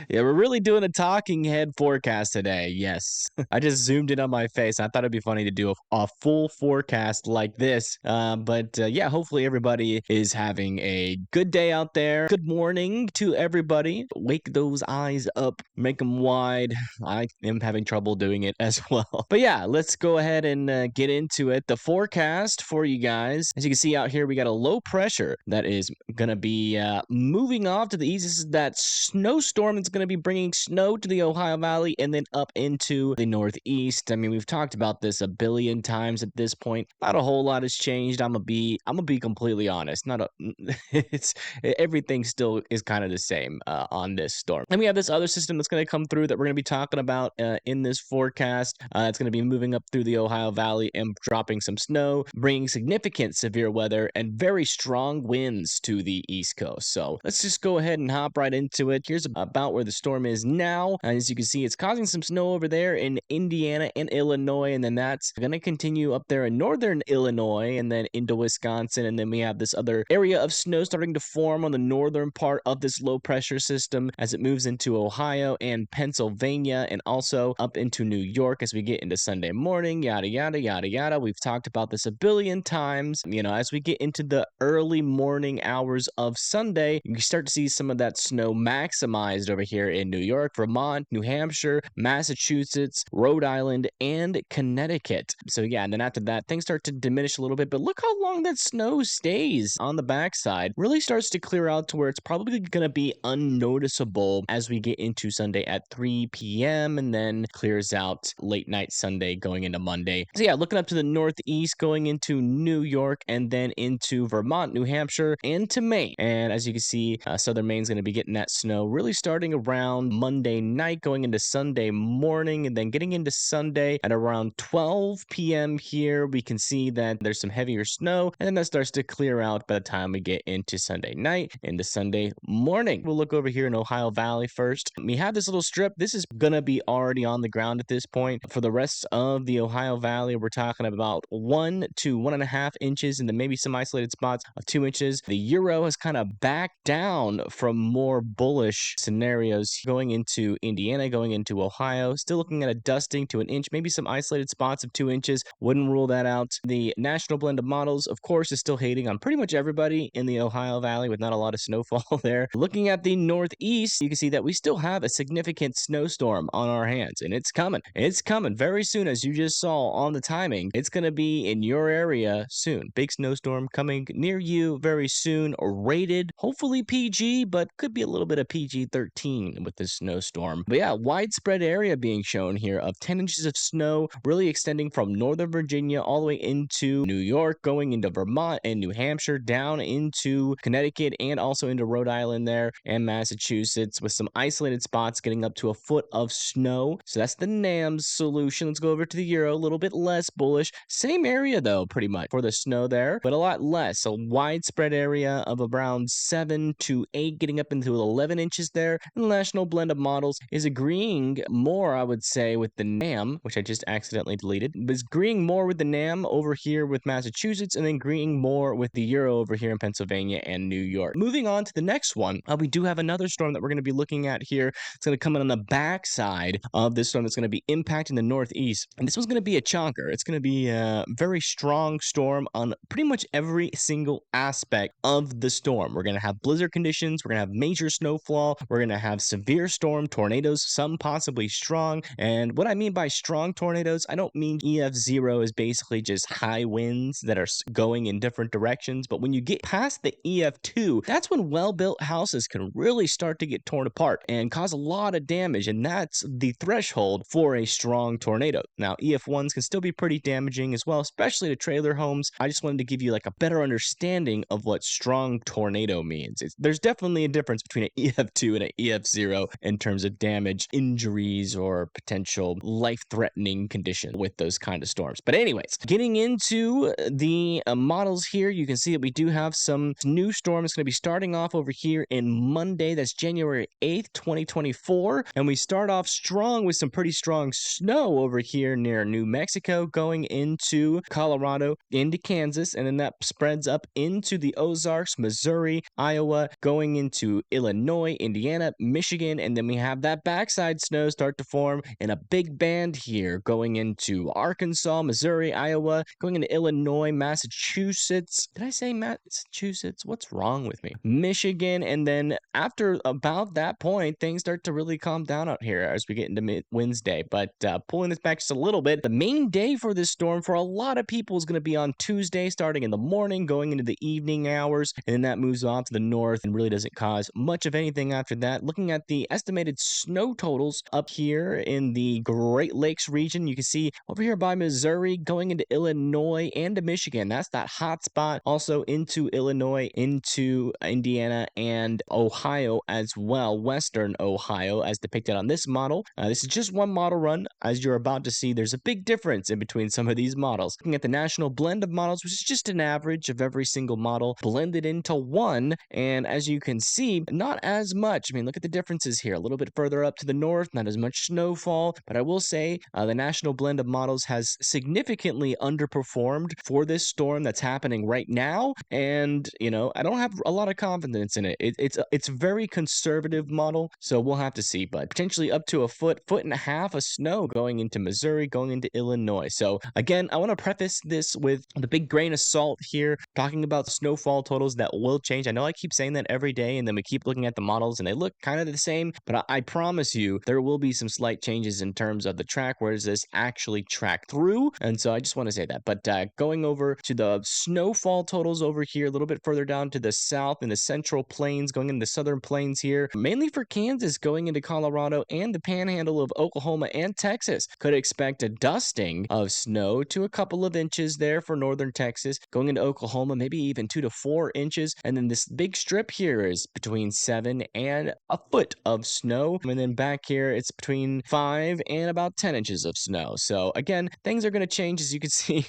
Yeah, we're really doing a talking head forecast today. Yes. I just zoomed in on my face. I thought it'd be funny to do a full forecast like this. But yeah, hopefully everybody is having a good day out there. Good morning to everybody. Wake those eyes up, make them wide. I am having trouble doing it as well. But yeah, let's go ahead and get into it. The forecast for you guys. As you can see out here, we got a low pressure that is going to be moving off to the east. This is that snowstorm that's going to be bringing snow to the Ohio Valley and then up into the northeast. I mean, we've talked about this a billion times at this point. Not a whole lot has changed. I'm gonna be completely honest. Not a, it's everything still is kind of the same on this storm. And we have this other system that's going to come through that we're going to be talking about in this forecast. It's going to be moving up through the Ohio Valley and dropping some snow, bringing significant severe weather and very strong winds to the East Coast. So let's just go ahead and hop right into it. Here's about where the storm is now. As you can see, it's causing some snow over there in Indiana and Illinois, and then that's going to continue up there in northern Illinois and then into Wisconsin. And then we have this other area of snow starting to form on the northern part of this low pressure system as it moves into Ohio and Pennsylvania and also up into New York as we get into Sunday morning, yada, yada, yada, yada. We've talked about this a billion times. You know, as we get into the early morning hours of Sunday, you start to see some of that snow maximized over here in New York, Vermont, New Hampshire, Massachusetts, Rhode Island, and Connecticut. So yeah, and then after that, things start to diminish a little bit, but look how long that snow stays on the backside. Really starts to clear out to where it's probably going to be unnoticeable as we get into Sunday at 3 p.m. and then clears out late night Sunday going into Monday. So yeah, looking up to the northeast, going into New York and then into Vermont, New Hampshire, and to Maine. And as you can see, southern Maine's going to be getting that snow really starting around Monday night, going into Sunday morning, and then getting into Sunday at around 12 p.m. here. We can see that there's some heavier snow, and then that starts to clear out by the time we get into Sunday night, into Sunday morning. We'll look over here in Ohio Valley first. We have this little strip. This is going to be already on the ground at this point. For the rest of the Ohio Valley, we're talking about 1 to 1.5 inches, and then maybe some isolated spots of 2 inches. The Euro has kind of backed down from more bullish scenarios going into Indiana, going into Ohio. Still looking at a dusting to an inch, maybe some isolated spots of 2 inches. Wouldn't rule that out. The national blend of models, of course, is still hating on pretty much everybody in the Ohio Valley with not a lot of snowfall there. Looking at the northeast, you can see that we still have a significant snowstorm on our hands, and it's coming. It's coming very soon, as you just saw on the timing. It's going to be in your area soon. Big snowstorm coming near you very soon. Rated, hopefully PG, but could be a little bit of PG-13 with this snowstorm. But yeah, widespread area being shown here of 10 inches of snow, really extending from Northern Virginia all the way into New York, going into Vermont and New Hampshire, down into Connecticut, and also into Rhode Island there, and Massachusetts, with some isolated spots getting up to a foot of snow. So that's the NAMS solution. Let's go over to the Euro, a little bit less bullish. Same area though, pretty much, for the snow there, but a lot less. A widespread area of around 7 to 8, getting up into 11 inches there. And the national blend of models is agreeing more, I would say, with the NAM, which I just accidentally deleted, but is agreeing more with the NAM over here with Massachusetts, and then agreeing more with the Euro over here in Pennsylvania and New York. Moving on to the next one, we do have another storm that we're going to be looking at here. It's going to come in on the backside of this storm that's going to be impacting the northeast. And this one's going to be a chonker. It's going to be a very strong storm on pretty much every single aspect of the storm. We're going to have blizzard conditions. We're going to have major snowfall. We're going to have severe storm tornadoes, some possibly strong. And what I mean by strong tornadoes, I don't mean EF0 is basically just high winds that are going in different directions. But when you get past the EF2, that's when well-built houses can really start to get torn apart and cause a lot of damage. And that's the threshold for a strong tornado. Now, EF1s can still be pretty damaging as well, especially to trailer homes. I just wanted to give you like a better understanding of what strong tornado means. There's definitely a difference between an EF2 and an EF0 in terms of damage, injuries, or potential life-threatening condition with those kind of storms. But anyways, getting into the models here, you can see that we do have some new storms going to be starting off over here in Monday. That's January 8th, 2024. And we start off strong with some pretty strong snow over here near New Mexico, going into Colorado, into Kansas, and then that spreads up into the Ozarks, Missouri, Iowa, going into Illinois, Indiana, Michigan, and then we have that backside snow start to form in a big band here going into Arkansas, Missouri, Iowa, going into Illinois, Massachusetts. Did I say Massachusetts? What's wrong with me? Michigan, and then after about that point, things start to really calm down out here as we get into Wednesday. But pulling this back just a little bit, the main day for this storm for a lot of people is going to be on Tuesday, starting in the morning, going into the evening hours, and then that moves off to the north and really doesn't cause much of anything after that. Looking at the estimated snow totals up here in the Great Lakes region, you can see over here by Missouri, going into Illinois and to Michigan. That's that hot spot. Also into Illinois, into Indiana and Ohio as well, Western Ohio, as depicted on this model. This is just one model run. As you're about to see, there's a big difference in between some of these models. Looking at the national blend of models, which is just an average of every single model blended into one, and as you can see, not as much. I mean, look at the differences here. A little bit further up to the north, not as much snowfall, but I will say the national blend of models has significantly underperformed for this storm that's happening right now, and I don't have a lot of confidence in it. It's a very conservative model, so we'll have to see, but potentially up to a foot and a half of snow going into Missouri, going into Illinois. So again, I want to preface this with the big grain of salt here, talking about snowfall totals that will change. I know I keep saying that every day, and then we keep looking at the models and they look kind of the same, but I promise you there will be some slight changes in terms of the track. Where does this actually track through? And so I just want to say that. But going over to the snowfall totals over here, a little bit further down to the south in the central plains, going into the southern plains here, mainly for Kansas, going into Colorado and the panhandle of Oklahoma and Texas. Could expect a dusting of snow to a couple of inches there for northern Texas. Going into Oklahoma, maybe even 2 to 4 inches. And then this big strip here is between 7 and a foot of snow. And then back here, it's between 5 and about 10 inches of snow. So again, things are going to change. As you can see,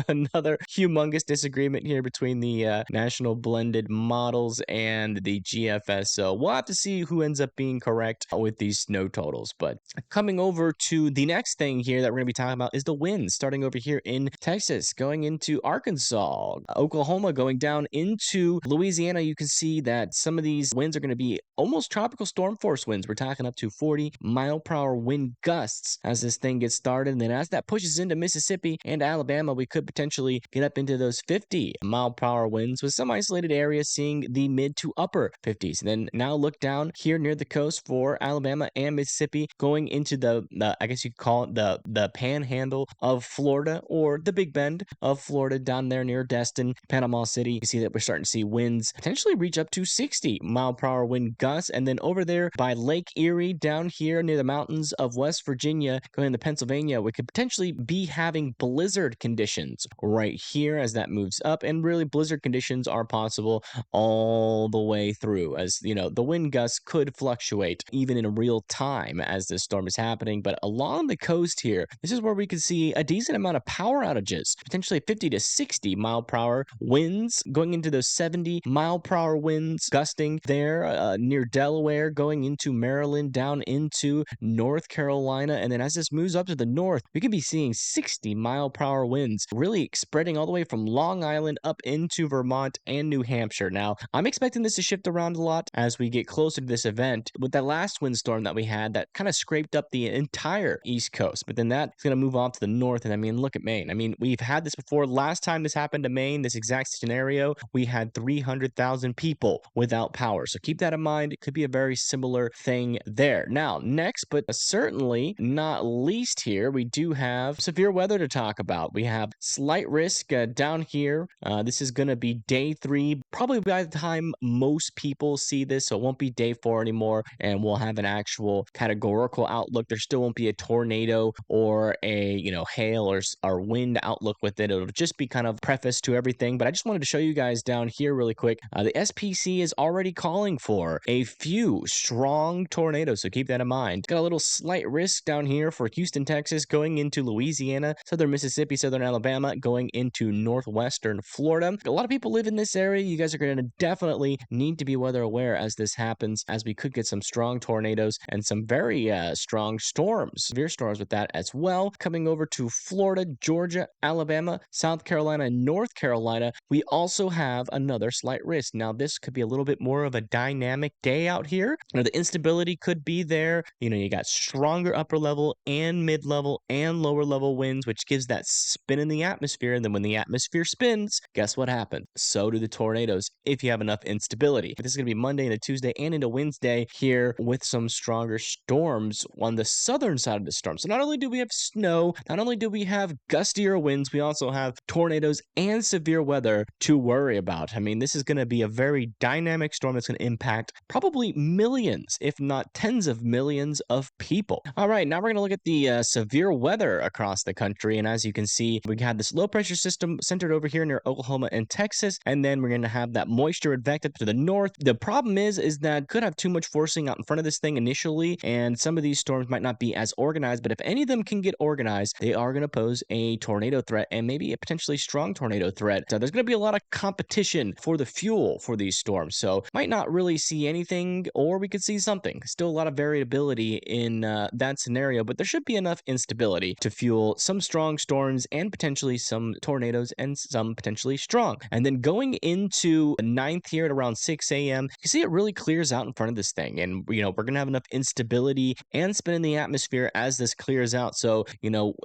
another humongous disagreement here between the national blended models and the GFS. So we'll have to see who ends up being correct with these snow totals. But coming over to the next thing here that we're going to be talking about is the winds, starting over here in Texas, going into Arkansas, Oklahoma, going down into Louisiana. You can see that some of these winds are going to be almost tropical storm force winds. We're talking up to 40-mile-per-hour wind gusts as this thing gets started. And then as that pushes into Mississippi and Alabama, we could potentially get up into those 50-mile-per-hour winds, with some isolated areas seeing the mid to upper 50s. And then now look down here near the coast for Alabama and Mississippi, going into the I guess you could call it the panhandle of Florida, or the Big Bend of Florida, down there near Destin, Panama City. You see that we're starting to see winds potentially reach up to 60-mile-per-hour wind gusts. And then over there by Lake Erie, down here near the mountains of West Virginia, going into Pennsylvania, we could potentially be having blizzard conditions right here as that moves up. And really, blizzard conditions are possible all the way through, as the wind gusts could fluctuate even in real time as this storm is happening. But along the coast here, this is where we could see a decent amount of power outages, potentially 50 to 60-mile-per-hour winds, going into those 70-mile-per-hour winds gusting there near Delaware, going into Maryland, down into North Carolina. And then as this moves up to the north, we could be seeing 60-mile-per-hour winds really spreading all the way from Long Island up into Vermont and New Hampshire. Now, I'm expecting this to shift around a lot as we get closer to this event. With that last windstorm that we had, that kind of scraped up the entire East Coast, but then that's going to move off to the north. And I mean, look at Maine. I mean, we've had this before. Last time this happened to Maine, this exact scenario, we had 300,000 people without power. So keep that in mind. It could be a very similar thing there. Now, next, but certainly not least here, we do have severe weather to talk about. We have slight risk down here. This is going to be day 3, probably by the time most people see this, so it won't be day 4 anymore, and we'll have an actual categorical outlook. There still won't be a tornado or a hail or wind outlook with it. It'll just be kind of preface to everything. But I just wanted to show you guys down here really quick. The SPC is already calling for a few strong tornadoes, so keep that in mind. Got a little slight risk down here for Houston, Texas, going into Louisiana, southern Mississippi, southern Alabama, going into northwestern Florida. A lot of people live in this area. You guys are going to definitely need to be weather aware as this happens, as we could get some strong tornadoes and some very strong storms, severe storms with that as well. Coming over to Florida, Georgia, Alabama, South Carolina, and North Carolina, we also have another slight risk. Now, this could be a little bit more of a dynamic dynamic day out here. The instability could be there. You got stronger upper level and mid level and lower level winds, which gives that spin in the atmosphere. And then when the atmosphere spins, guess what happens? So do the tornadoes if you have enough instability. This is going to be Monday into Tuesday and into Wednesday here with some stronger storms on the southern side of the storm. So not only do we have snow, not only do we have gustier winds, we also have tornadoes and severe weather to worry about. I mean, this is going to be a very dynamic storm that's going to impact probably millions, if not tens of millions of people. All right, now we're going to look at the severe weather across the country. And as you can see, we had this low pressure system centered over here near Oklahoma and Texas. And then we're going to have that moisture advect up to the north. The problem is that could have too much forcing out in front of this thing initially. And some of these storms might not be as organized, but if any of them can get organized, they are going to pose a tornado threat and maybe a potentially strong tornado threat. So there's going to be a lot of competition for the fuel for these storms. So might not really see anything, or we could see something. Still a lot of variability in that scenario, but there should be enough instability to fuel some strong storms and potentially some tornadoes and some potentially strong. And then going into the 9th here at around 6 a.m., you see it really clears out in front of this thing. And, we're going to have enough instability and spin in the atmosphere as this clears out. So,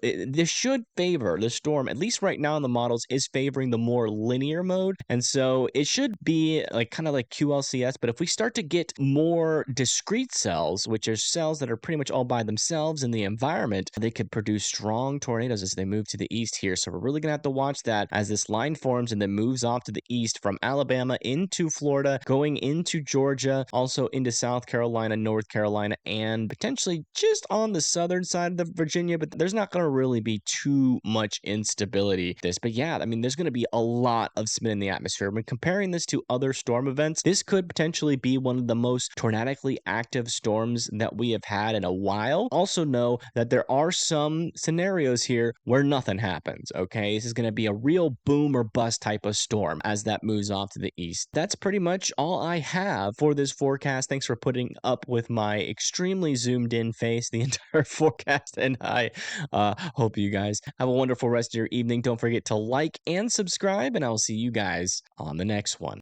this should favor the storm, at least right now in the models, is favoring the more linear mode. And so it should be kind of like QLCS. But if we start to get more discrete cells, which are cells that are pretty much all by themselves in the environment, they could produce strong tornadoes as they move to the east here. So we're really going to have to watch that as this line forms and then moves off to the east from Alabama into Florida, going into Georgia, also into South Carolina, North Carolina, and potentially just on the southern side of the Virginia. But there's not going to really be too much instability with this. But yeah, I mean, there's going to be a lot of spin in the atmosphere. When comparing this to other storm events, this could potentially be one of the most tornadically active storms that we have had in a while. Also know that there are some scenarios here where nothing happens, okay? This is going to be a real boom or bust type of storm as that moves off to the east. That's pretty much all I have for this forecast. Thanks for putting up with my extremely zoomed in face the entire forecast, and I hope you guys have a wonderful rest of your evening. Don't forget to like and subscribe, and I will see you guys on the next one.